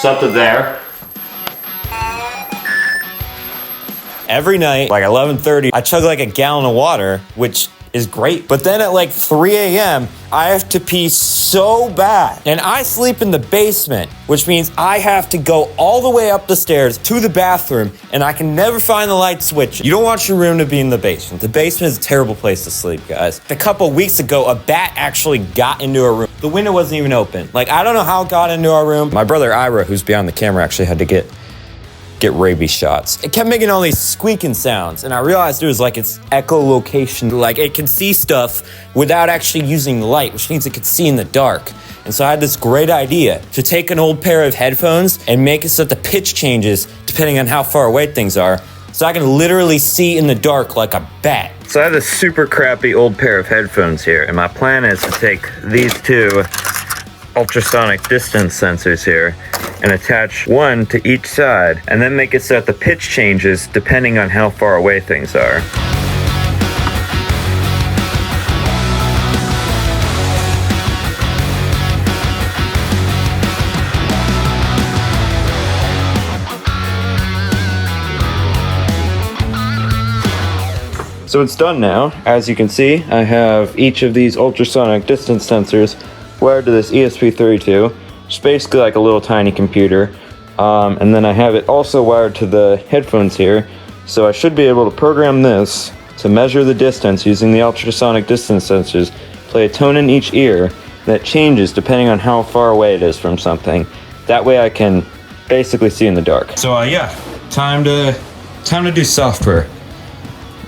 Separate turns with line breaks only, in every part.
Something there. Every night, like 11:30, I chug like a gallon of water, which is great. But then at like 3 a.m., I have to pee so bad. And I sleep in the basement, which means I have to go all the way up the stairs to the bathroom, and I can never find the light switch. You don't want your room to be in the basement. The basement is a terrible place to sleep, guys. A couple weeks ago, a bat actually got into our room. The window wasn't even open. Like, I don't know how it got into our room. My brother Ira, who's behind the camera, actually had to get rabies shots. It kept making all these squeaking sounds, and I realized it was like its echolocation. Like, it can see stuff without actually using the light, which means it could see in the dark. And so I had this great idea to take an old pair of headphones and make it so that the pitch changes depending on how far away things are, so I can literally see in the dark like a bat. So I have this super crappy old pair of headphones here, and my plan is to take these two ultrasonic distance sensors here and attach one to each side, and then make it so that the pitch changes depending on how far away things are. So it's done now. As you can see, I have each of these ultrasonic distance sensors wired to this ESP32. It's basically like a little tiny computer. And then I have it also wired to the headphones here. So I should be able to program this to measure the distance using the ultrasonic distance sensors, play a tone in each ear that changes depending on how far away it is from something. That way I can basically see in the dark. So yeah, time to do software.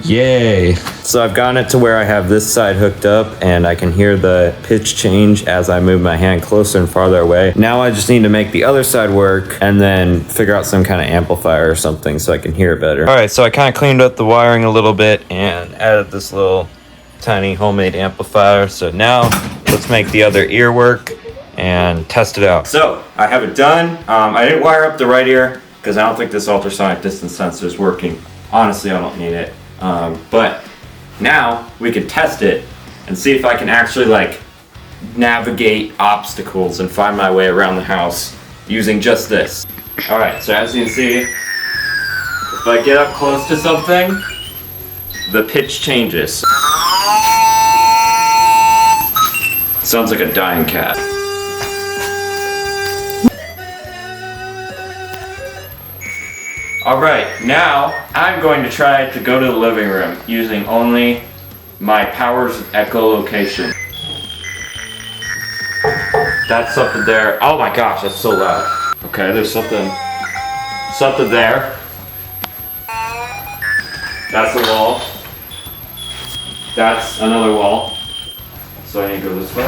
Yay. So I've gotten it to where I have this side hooked up and I can hear the pitch change as I move my hand closer and farther away. Now I just need to make the other side work and then figure out some kind of amplifier or something so I can hear it better. All right, so I kind of cleaned up the wiring a little bit and added this little tiny homemade amplifier. So now let's make the other ear work and test it out. So I have it done. I didn't wire up the right ear because I don't think this ultrasonic distance sensor is working. Honestly, I don't need it. But now we can test it and see if I can actually like navigate obstacles and find my way around the house using just this. Alright, so as you can see, if I get up close to something, the pitch changes. Sounds like a dying cat. Alright, now I'm going to try to go to the living room using only my powers of echolocation. That's something there. Oh my gosh, that's so loud. Okay, there's something there. That's the wall. That's another wall. So I need to go this way.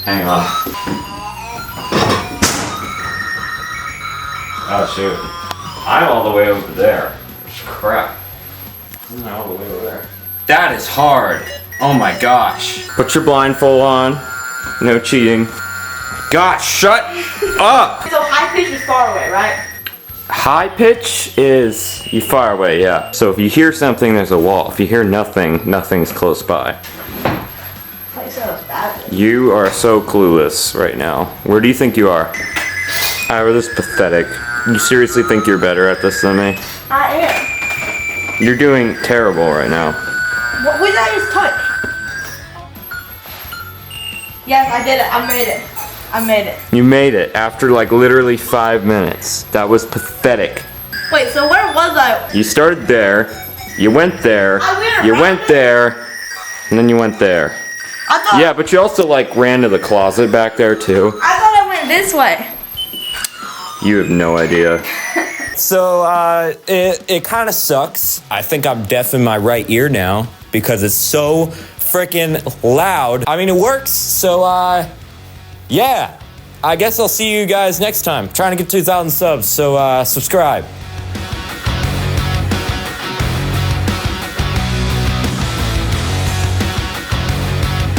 Hang on. Oh shoot. I'm all the way over there. Crap. I'm all the way over there. That is hard. Oh my gosh. Put your blindfold on. No cheating. Gosh, shut up!
So high pitch is far away, right?
High pitch is you far away, yeah. So if you hear something, there's a wall. If you hear nothing, nothing's close by. You are so clueless right now. Where do you think you are? Ira, this is pathetic. You seriously think you're better at this than me?
I am.
You're doing terrible right now.
What did I just touch? Yes, I did it. I made it. I made it.
You made it after like literally 5 minutes. That was pathetic.
Wait, so where was I?
You started there, you went there, you went there, and then you went there. Yeah, but you also like ran to the closet back there too.
I thought I went this way.
You have no idea. So it kind of sucks. I think I'm deaf in my right ear now because it's so freaking loud. I mean, it works. So yeah, I guess I'll see you guys next time. I'm trying to get 2,000 subs, so subscribe.